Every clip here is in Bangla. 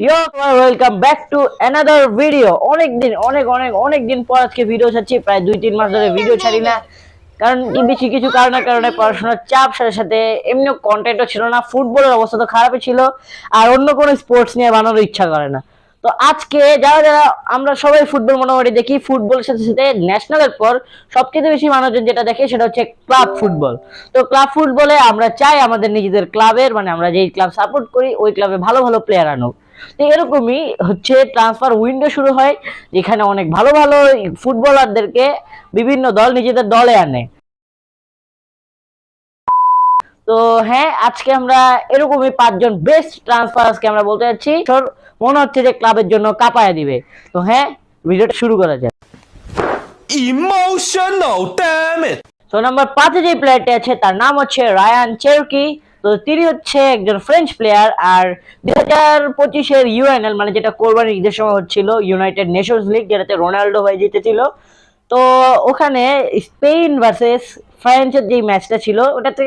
Yo welcome back to another video. অনেক দিন পর আজকে ভিডিও ছাড়ছি। প্রায় 2-3 মাস ধরে ভিডিও ছাড়ি না, কারণ বেশি কিছু কারণে পড়াশোনার চাপ, সাথে সাথে এমনিও কন্টেন্টও ছিল না। ফুটবলের অবস্থা তো খারাপই ছিল, আর অন্য কোনো স্পোর্টস নিয়ে বানানোর ইচ্ছা করে না। তো আজকে যারা যারা আমরা সবাই ফুটবল মোটামুটি দেখি, ফুটবলের সাথে সাথে ন্যাশনালের পর সবচেয়ে বেশি মানুষজন যেটা দেখে সেটা হচ্ছে ক্লাব ফুটবল। তো ক্লাব ফুটবলে আমরা চাই আমাদের নিজেদের ক্লাবের, মানে আমরা যেই ক্লাব সাপোর্ট করি ওই ক্লাবে ভালো ভালো প্লেয়ার আনুক। তো এরকমই হচ্ছে ট্রান্সফার উইন্ডো শুরু হয়, যেখানে অনেক ভালো ভালো ফুটবলারদেরকে বিভিন্ন দল নিজেদের দলে আনে। তো হ্যাঁ, আজকে আমরা এরকমই 5জন বেস্ট ট্রান্সফার আজকে আমরা বলতে যাচ্ছি, মনে হচ্ছে যে ক্লাবের জন্য কাঁপায় দিবে। তো হ্যাঁ, ভিডিওটা শুরু করা যায়। Emotional, damn it! তো নাম্বার 5-এ যে প্লেয়ারটি আছে তার নাম হচ্ছে রায়ান চেরকি। তো তিনি হচ্ছে একজন ফ্রেঞ্চ প্লেয়ার, আর 2025-এর ইউএনএল মানে যেটা কোরবানির ঈদের সময় হচ্ছিল, ইউনাইটেড নেশনস লিগ, যেটাতে রোনাল্ডো হয়ে জিতেছিল। তো ওখানে স্পেন ভার্সেস ফ্রান্সের যে ম্যাচটা ছিল ওটাতে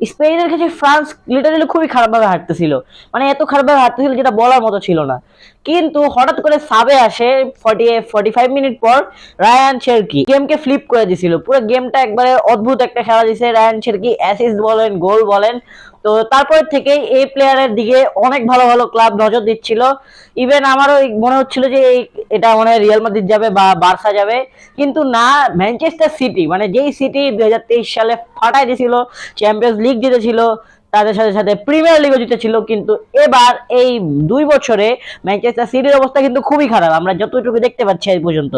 স্পেনের কাছে ফ্রান্স লিটারালি খুবই খারাপভাবে হারতেছিল, মানে এত খারাপভাবে হারতেছিল যেটা বলার মতো ছিল না। কিন্তু হঠাৎ করে সাবে আসে 45 মিনিট পর রায়ান চেরকি গেমকে ফ্লিপ করে দিছিল। পুরো গেমটা একবারে অদ্ভুত একটা খেলা দিছে রায়ান চেরকি, অ্যাসিস্ট বলেন, গোল বলেন। তো তারপর থেকে এই প্লেয়ারের দিকে অনেক ভালো ভালো ক্লাব নজর দিচ্ছিল। ইভেন আমারও মনে হচ্ছিল যে এটা মনে হয় রিয়াল মাদ্রিদ যাবে বা বার্সা যাবে, কিন্তু না, ম্যানচেস্টার সিটি, মানে যেই সিটি 2023 সালে ফাটাই দিয়েছিল, চ্যাম্পিয়ন্স লিগ জিতেছিল, তাদের সাথে সাথে প্রিমিয়ার লিগও জিতেছিল, কিন্তু এবার এই 2 বছরে ম্যানচেস্টার সিটির অবস্থা কিন্তু খুবই খারাপ, আমরা যতটুকু দেখতে পাচ্ছি এই পর্যন্ত।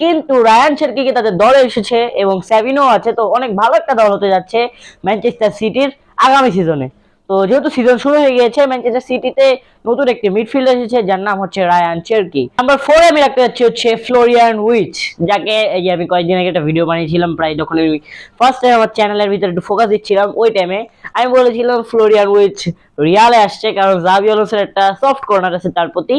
কিন্তু রায়ান চেরকিকে তাদের দলে এসেছে এবং স্যাভিনো আছে, তো অনেক ভালো একটা দল হতে যাচ্ছে ম্যানচেস্টার সিটির আগামী সিজনে। তো যেহেতু সিজন শুরু হয়ে গিয়েছে, ম্যানচেস্টার সিটিতে নতুন একটি মিডফিল্ডার এসেছে যার নাম হচ্ছে রায়ান চেরকি। নাম্বার 4-এ আমি রাখতে যাচ্ছি হচ্ছে ফ্লোরিয়ান উইচ, যাকে এই যে আমি কয়েকদিন আগে একটা ভিডিও বানিয়েছিলাম, প্রায় যখন আমি ফার্স্ট টাইম আমার চ্যানেলের ভিতরে একটু ফোকাস দিচ্ছিলাম, ওই টাইমে আমি বলেছিলাম ফ্লোরিয়ান উইচ রিয়ালে আসছে, কারণ জাভি আলোনসোর একটা সফট কর্নার আছে তার প্রতি।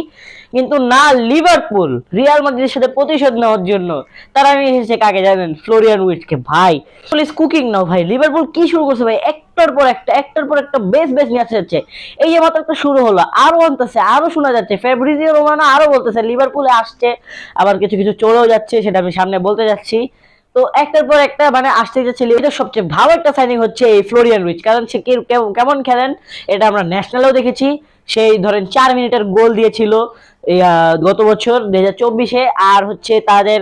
কিন্তু না, লিভারপুল রিয়াল মাদ্রিদের সাথে প্রতিশোধ নেওয়ার জন্য তারা আমি এসেছে কাকে জানেন? ফ্লোরিয়ান উইচকে। ভাই প্লিজ কুকিং নাও ভাই, লিভারপুল কি শুরু করছে ভাই, একটার পর একটা বেশ বেশ নিয়ে যাচ্ছে। এই যে মাত্র একটা শুরু হলো, আরো আনতেছে, আরো শোনা যাচ্ছে, ফেব্রিজিও রোমানো আরো বলতেছে লিভারপুলে আসছে, আবার কিছু কিছু চলেও যাচ্ছে, সেটা আমি সামনে বলতে যাচ্ছি। তো একটার পর একটা মানে আসতে যাচ্ছে। এটা সবচেয়ে ভালো একটা সাইনিং হচ্ছে এই ফ্লোরিয়ান উইচ, কারণ সে কেমন খেলেন এটা আমরা ন্যাশনালেও দেখেছি। সেই ধরেন 4 মিনিটের গোল দিয়েছিল গত বছর 2024-এ, আর হচ্ছে তাদের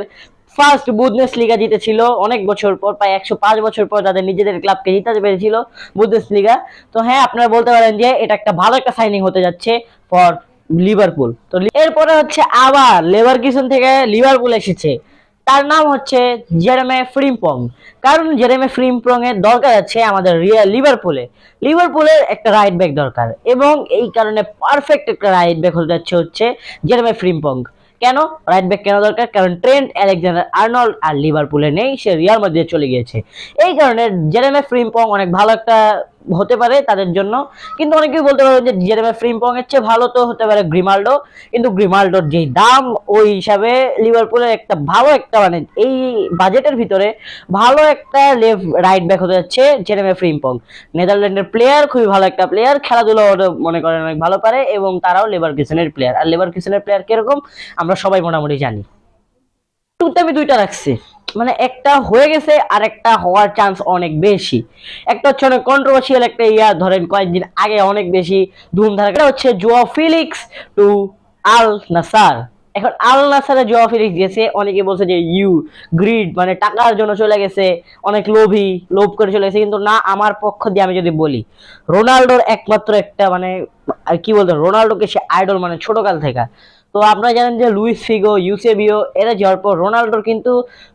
ফার্স্ট বুন্দেস লিগা জিতেছিল অনেক বছর পর, প্রায় 105 বছর পর তাদের নিজেদের ক্লাবকে জিতাতে পেরেছিল বুন্দেস লিগা। তো হ্যাঁ, আপনারা বলতে পারেন যে এটা একটা ভালো একটা সাইনিং হতে যাচ্ছে ফর লিভারপুল। তো এরপরে হচ্ছে আবার লেভারকুসেন থেকে লিভারপুল এসেছে, তার নাম হচ্ছে জেরেমি ফ্রিম্পং। কারণ জেরেমি ফ্রিম্পং এর দরকার আছে আমাদের লিভারপুলের একটা রাইট ব্যাক দরকার, এবং এই কারণে পারফেক্ট একটা রাইট ব্যাক হতে যাচ্ছে হচ্ছে জেরেমি ফ্রিম্পং। কেন রাইট ব্যাক কেন দরকার? কারণ ট্রেন্ট আলেকজান্ডার আর্নল্ড আর লিভারপুলে নেই, সে রিয়াল মাদ্রিদে চলে গিয়েছে। এই কারণে জেরেমি ফ্রিম্পং অনেক ভালো একটা হতে পারে তাদের জন্য। কিন্তু অনেকেই বলতে পারে যে জেরেমি ফ্রিম্পং এর চেয়ে ভালো তো হতে পারে গ্রিমাল্ডো, কিন্তু গ্রিমাল্ডোর যেই দাম ওই হিসাবে লিভারপুলের একটা ভালো একটা মানে এই বাজেটের ভিতরে ভালো একটা রাইট ব্যাক হতে যাচ্ছে জেরেমি ফ্রিম্পং। নেদারল্যান্ডের প্লেয়ার, খুবই ভালো একটা প্লেয়ার, খেলাধুলা মনে করেন অনেক ভালো পারে, এবং তারাও লেভারকুসেনের প্লেয়ার। আর লেভারকুসেনের প্লেয়ার কিরকম আমরা সবাই মোটামুটি জানি। টুতে আমি 2টা রাখছি, মানে একটা হয়ে গেছে আর একটা হওয়ার চান্স অনেক বেশি। একটা হচ্ছে অনেক কন্ট্রোভার্সিয়াল একটা ধরেন কয়েকদিন আগে অনেক বেশি ধুমধাম, এটা হচ্ছে জোয়া ফিলিক্স টু আল নাসার। এখন আল নাসারে জোয়া ফিলিক্স গেছে, অনেকে বলছে যে গ্রিড, মানে টাকার জন্য চলে গেছে, অনেক লোভ করে চলে গেছে। কিন্তু না, আমার পক্ষ দিয়ে আমি যদি বলি, রোনাল্ডোর একমাত্র একটা মানে কি বলতো, রোনাল্ডোকে সে আইডল মানে ছোটকাল থেকে। তো আপনারা জানেন যে লুইস ফিগো, ইউসেবিও এরা যাওয়ার পর রোনাল্ডোর কিন্তু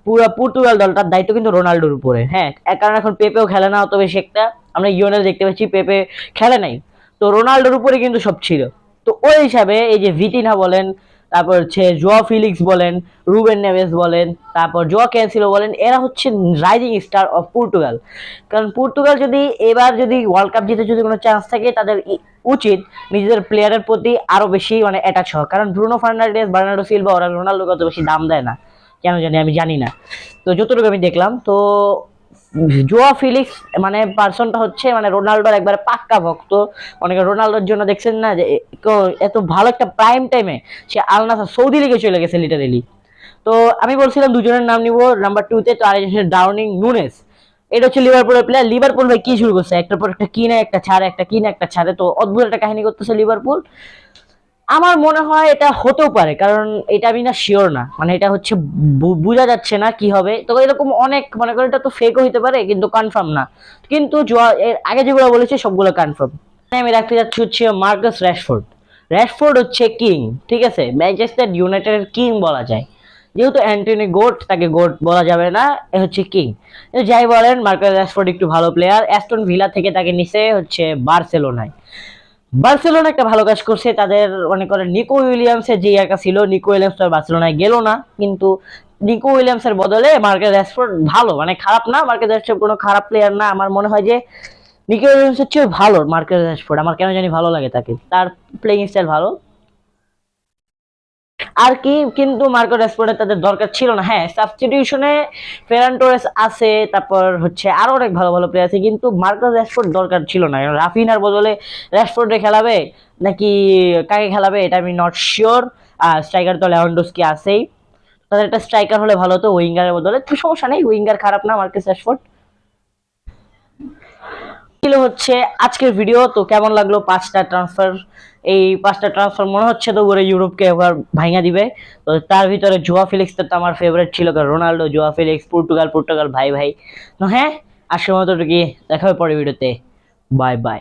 পুরো পর্তুগাল দলটার দায়িত্ব কিন্তু রোনাল্ডোর উপরে। হ্যাঁ, কারণ এখন পেপেও খেলে না অত বেশি একটা, আমরা ইউএনএল দেখতে পাচ্ছি পেপে খেলে নাই, তো রোনাল্ডোর উপরে কিন্তু সব ছিল। তো ওই হিসাবে এই যে ভিটিনা বলেন, তারপর হচ্ছে জোয়া ফিলিক্স বলেন, রুবেন নেভেস বলেন, তারপর জোয়া ক্যানসিলো বলেন, এরা হচ্ছে রাইজিং স্টার অফ পর্তুগাল। কারণ পর্তুগাল যদি এবার যদি ওয়ার্ল্ড কাপ জিতে যদি কোনো চান্স থাকে, তাদের উচিত নিজেদের প্লেয়ারের প্রতি আরো বেশি মানে অ্যাটাচ হওয়া। কারণ ব্রুনো ফার্নান্ডেজ, বার্নার্ডো সিলভা ওরা রোনাল্ডোকে অত বেশি দাম দেয় না, কেন জানি আমি জানি না, তো যতটুকু আমি দেখলাম। তো জোয়া ফিলিক্স মানে পার্সনটা হচ্ছে মানে রোনাল্ডোর একবারে পাক্কা ভক্ত। অনেকে রোনাল্ডোর জন্য দেখছেন না যে এত ভালো একটা প্রাইম টাইমে সে আল নাসর সৌদি লিগে চলে গেছে লিটারেলি। তো আমি বলছিলাম দুজনের নাম নিব নাম্বার 2 তে, তো আরেকজন হচ্ছে ডার্উইন নুনেস। এটা হচ্ছে লিভারপুলের প্লেয়ার। লিভারপুল ভাই কি শুরু করছে, একটার পর একটা কিনে একটা ছাড়ে, একটা কিনে একটা ছাড়ে, তো অদ্ভুত একটা কাহিনী করতেছে লিভারপুল। আমার মনে হয় এটা হতেও পারে, কারণ এটা আমি না শিওর না, মানে এটা হচ্ছে বোঝা যাচ্ছে না কি হবে। তো এরকম অনেক মনে করেন এটা তো ফেকও হইতে পারে কিন্তু কনফার্ম না। কিন্তু এর আগে যেগুলো বলেছি সবগুলো কনফার্ম। আমি রাখতে যাচ্ছি হচ্ছে মার্কাস র্যাশফোর্ড। র্যাশফোর্ড হচ্ছে কিং, ঠিক আছে, ম্যানচেস্টার ইউনাইটেডের কিং বলা যায়। যেহেতু অ্যান্টনি গোট, তাকে গোট বলা যাবে না, এ হচ্ছে কিং। যাই বলেন মার্কাস র্যাশফোর্ড একটু ভালো প্লেয়ার। অ্যাস্টন ভিলা থেকে তাকে নিচে হচ্ছে বার্সেলোনায়। বার্সেলোনা একটা ভালো কাজ করছে, তাদের মনে করেন নিকো উইলিয়ামসের যে একা ছিল, নিকো উইলিয়ামস তো আর বার্সেলোনায় গেল না, কিন্তু নিকো উইলিয়ামসের বদলে মার্কাস রাশফোর্ড ভালো, মানে খারাপ না, মার্কাস রাশফোর্ড কোনো খারাপ প্লেয়ার না। আমার মনে হয় যে নিকো উইলিয়ামসের চেয়ে ভালো মার্কাস রাশফোর্ড, আমার কেন জানি ভালো লাগে তাকে, তার প্লেইং স্টাইল ভালো। আর কি কিন্তু মার্কো রাশফোর্ডের তাদের দরকার ছিল না। হ্যাঁ, সাবস্টিটিউশনে ফেরান টোরেস আছে, তারপর হচ্ছে আরো অনেক ভালো ভালো প্লেয়ার আছে, কিন্তু মার্কো রাশফোর্ড দরকার ছিল না। রাফিনার বদলে রাশফোর্ডে খেলাবে নাকি কাকে খেলাবে এটা আমি নট শিওর। আর স্ট্রাইকার তো লেভানডস্কি আছেই, তাদের একটা স্ট্রাইকার হলে ভালো হতো উইঙ্গারের বদলে। তো সমস্যা নেই, উইঙ্গার খারাপ না মার্কাস রাশফোর্ড। ছিল হচ্ছে আজকের ভিডিও। তো কেমন লাগলো 5টা ট্রান্সফার? এই 5টা ট্রান্সফার মনে হচ্ছে তো পুরো ইউরোপকে এবার ভাঙা দিবে। তো তার ভিতরে জোয়া ফিলিক্স তো আমার ফেভারিট ছিল, কারণ রোনাল্ডো, জোয়া ফিলিক্স, পর্তুগাল পর্তুগাল ভাই ভাই। তো হ্যাঁ, আজকের মতো কি দেখা হবে পরের ভিডিওতে। Bye bye.